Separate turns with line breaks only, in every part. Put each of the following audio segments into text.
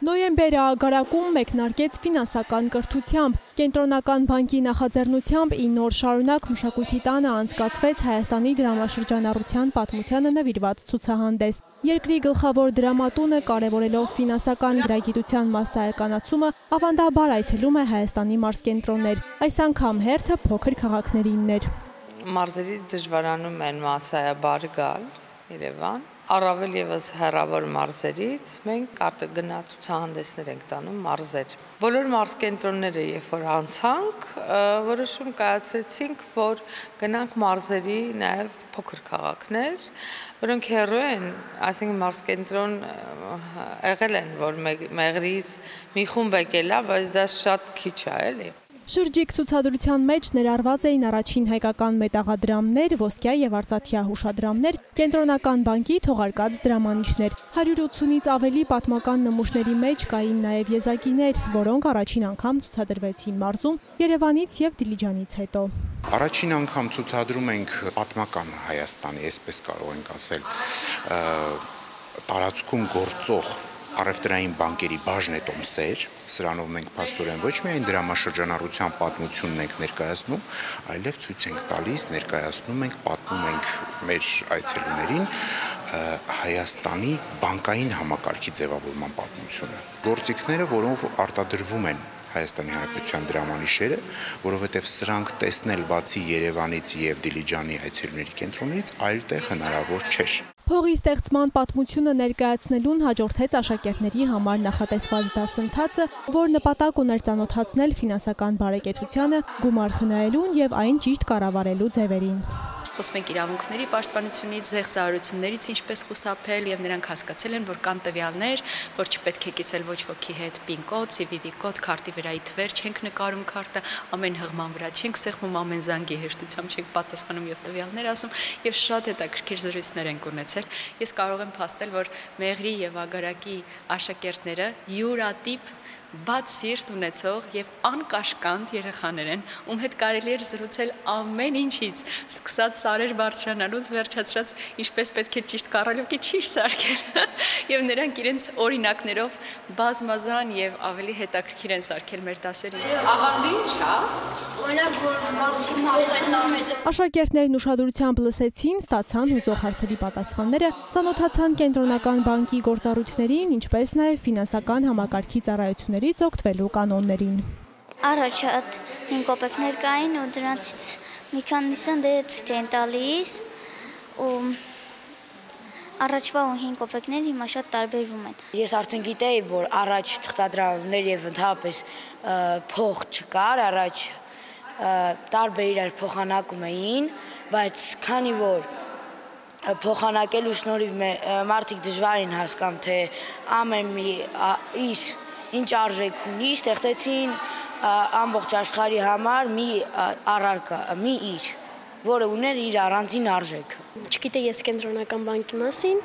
Նոյեմբերը ագարակում մեկնարկեց ֆինանսական կրթությամբ։ Կենտրոնական բանկի նախաձեռնությամբ 9 օր շարունակ Մշակույթի տանը անցկացվեց Հայաստանի դրամաշրջանառության պատմությանը նվիրված ցուցահանդես։ Երկրի գլխավոր դրամատունը կարևորելով ֆինանսական գրագիտության մասսայականացումը ավանդաբար այցելում է Հայաստանի մարզկենտրոններ։ Այս անգամ հերթը փոքր քաղաքներինն էր։
Մարզերի դժվարանում են մասսայաբար գալ Երևան։ Առավել եւս հեռավոր մարզերից մենք գնացուցահանդեսներ ենք տանում մարզեր։ Բոլոր մարզկենտրոնները երբ որ անցանք, որոշում կայացրեցինք, որ գնանք մարզերի նաեւ փոքր քաղաքներ, որոնք հեռու են, այսինքն մարզկենտրոն եղել են, որ մեղրից մի խումբ եկել է, բայց դա շատ քիչ է, էլի։
Շրջիկ ցուցադրության մեջ ներառված էին առաջին հայկական մետաղադրամներ, ոսկյա եւ արծաթյա հուշադրամներ, կենտրոնական բանկի թողարկած դրամանիշներ։ 180-ից ավելի պատմական նմուշների մեջ կային նաեւ եզակիներ, որոնք առաջին անգամ ցուցադրվեցին մարզում Երևանից եւ Դիլիջանից հետո։
Առաջին անգամ ցուցադրում ենք պատմական Հայաստանի, այսպես կարող ենք ասել, տարածքում գործող առևտրային բանկերի բաժնետոմսեր, սրանով մենք փաստորեն ոչ միայն դրամաշրջանառության պատմությունն ենք ներկայացնում, այլև ցույց ենք տալիս, ներկայացնում ենք, պատմում ենք մեր այցելուներին Հայաստանի բանկային համակարգի ձևավորման պատմությունը։ Գործիքները, որոնք արտադրվում են Հայաստանի Հանրապետության դրամանիշերը, որովհետև սրանք տեսնել բացի Երևանից եւ Դիլիջանի այցելուների կենտրոնից այլտեղ հնարավոր չէր։
Փողի ստեղծման պատմությունը ներկայացնելուն հաջորդեց աշակերտների համար նախատեսված դասընթացը, որ նպատակ ուներ ծանոթացնել ֆինանսական բարեկեցությանը, գումար խնայելուն եւ այն ճիշտ կառավարելու ձևերին։
Խոսում ենք իրավունքների պաշտպանությունից, զեղծարարություններից ինչպես խուսափել եւ նրանք հասկացել են, որ կան տվյալներ, որ չպետք է կիսել ոչ ոքի հետ PIN կոդ, CVV կոդ, քարտի վրայի թվեր չենք նկարում քարտը, ամեն հղման վրա չենք սեղմում, ամեն զանգի հեշտությամբ չենք պատասխանում եւ տվյալներ ասում եւ շատ հետաքրքիր զրույցներ ենք ունեցել։ Ես կարող եմ փաստել, որ Մեղրի եւ Ագարակի աշակերտները յուրատիպ բաց սիրտ ունեցող եւ անկաշկանդ երեխաներ են, ում հետ կարելի էր զրուցել ամեն ինչից, սկսած սարեր բարձրանալուց վերջացրած ինչպես պետք է ճիշտ կառավարելուկի ճիշտ սարքել, եւ նրանք իրենց օրինակներով բազմազան եւ ավելի հետաքրքիր են սարքել մեր դասերին։
Աղանդը ի՞նչ է։
Օրինակ, որ մարդիկ մատներն
Աշակերտներն ուշադրությամբ լսեցին, ստացան հուզող հարցերի պատասխանները, ծանոթացան կենտրոնական բանկի գործառույթներին, ինչպես նաեւ ֆինանսական համակարգի ծառայություններից օգտվելու կանոններին։
Առաջ 5 կոպեկներ կային ու դրանցից մի քանիսն դե ցույց են տալիս ու առաջվա ու 5 կոպեկները հիմա շատ տարբերվում են։
Ես արդեն գիտեի, որ առաջ թղթադրամներ եւ ընդհանրապես փող չկար, առաջ տարբեր իրար փոխանակում էին, բայց քանի որ փոխանակելու շնորհիվ մարդիկ դժվար են հասկանում, թե ամեն մի իր ինչ արժեք ունի, ստեղծեցին ամբողջ աշխարհի համար մի առարկա, մի իր, որը ուներ իր առանձին արժեքը։
Չգիտեի ես կենտրոնական բանկի մասին,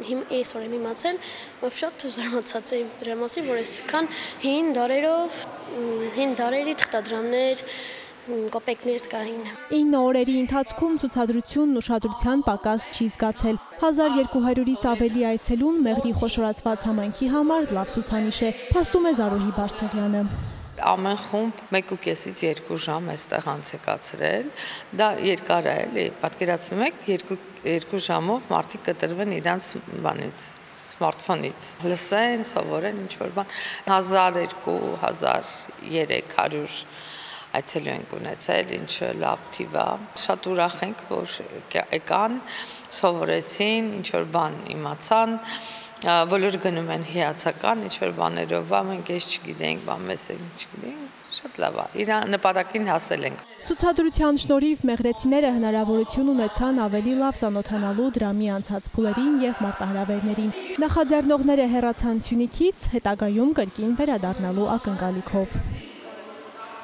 այսօր եմ իմացել, որ շատ զարմացած եմ դրա մասին, որ այսքան հին դարերի թղթադրամներ կոպեկներ կային։
9 օրերի ընթացքում ցուցադրությունն ուշադրության պակաս չի զգացել։ 1200-ից ավելի այցելուն Մեղրի խոշորացված համայնքի համար լավ ցուցանիշ է, փաստում է Զարուհի Բարսեղյանը։
Ամեն խումբ 1.5-ից 2 ժամ այստեղ անցկացրել, դա երկար է, էլի, պատկերացնում եք 2 ժամով մարդիկ կտրվեն իրանց բանից, սմարթֆոնից, լսեն, սովորեն ինչ-որ բան, 1200-1300 այցելու ենք ունեցել, ինչը լավ թիվ է, շատ ուրախ ենք, որ եկան, սովորեցին, ինչ-որ բան իմացան, բոլորը գնում են հիացական, ինչ-որ բաներով, մենք ես չգիտենք, մեզ չգիտենք, շատ լավ է, իր նպատակին հասել ենք։
Ցուցադրության շնորհիվ մեղրեցիները հնարավորություն ունեցան ավելի լավ ծանոթանալու դրամի անցած փուլերին եւ մարտահրավերներին։ Նախաձեռնողները հեռացան Սյունիքից, հետագայում կրկին վերադառնալու ակնկալիքով։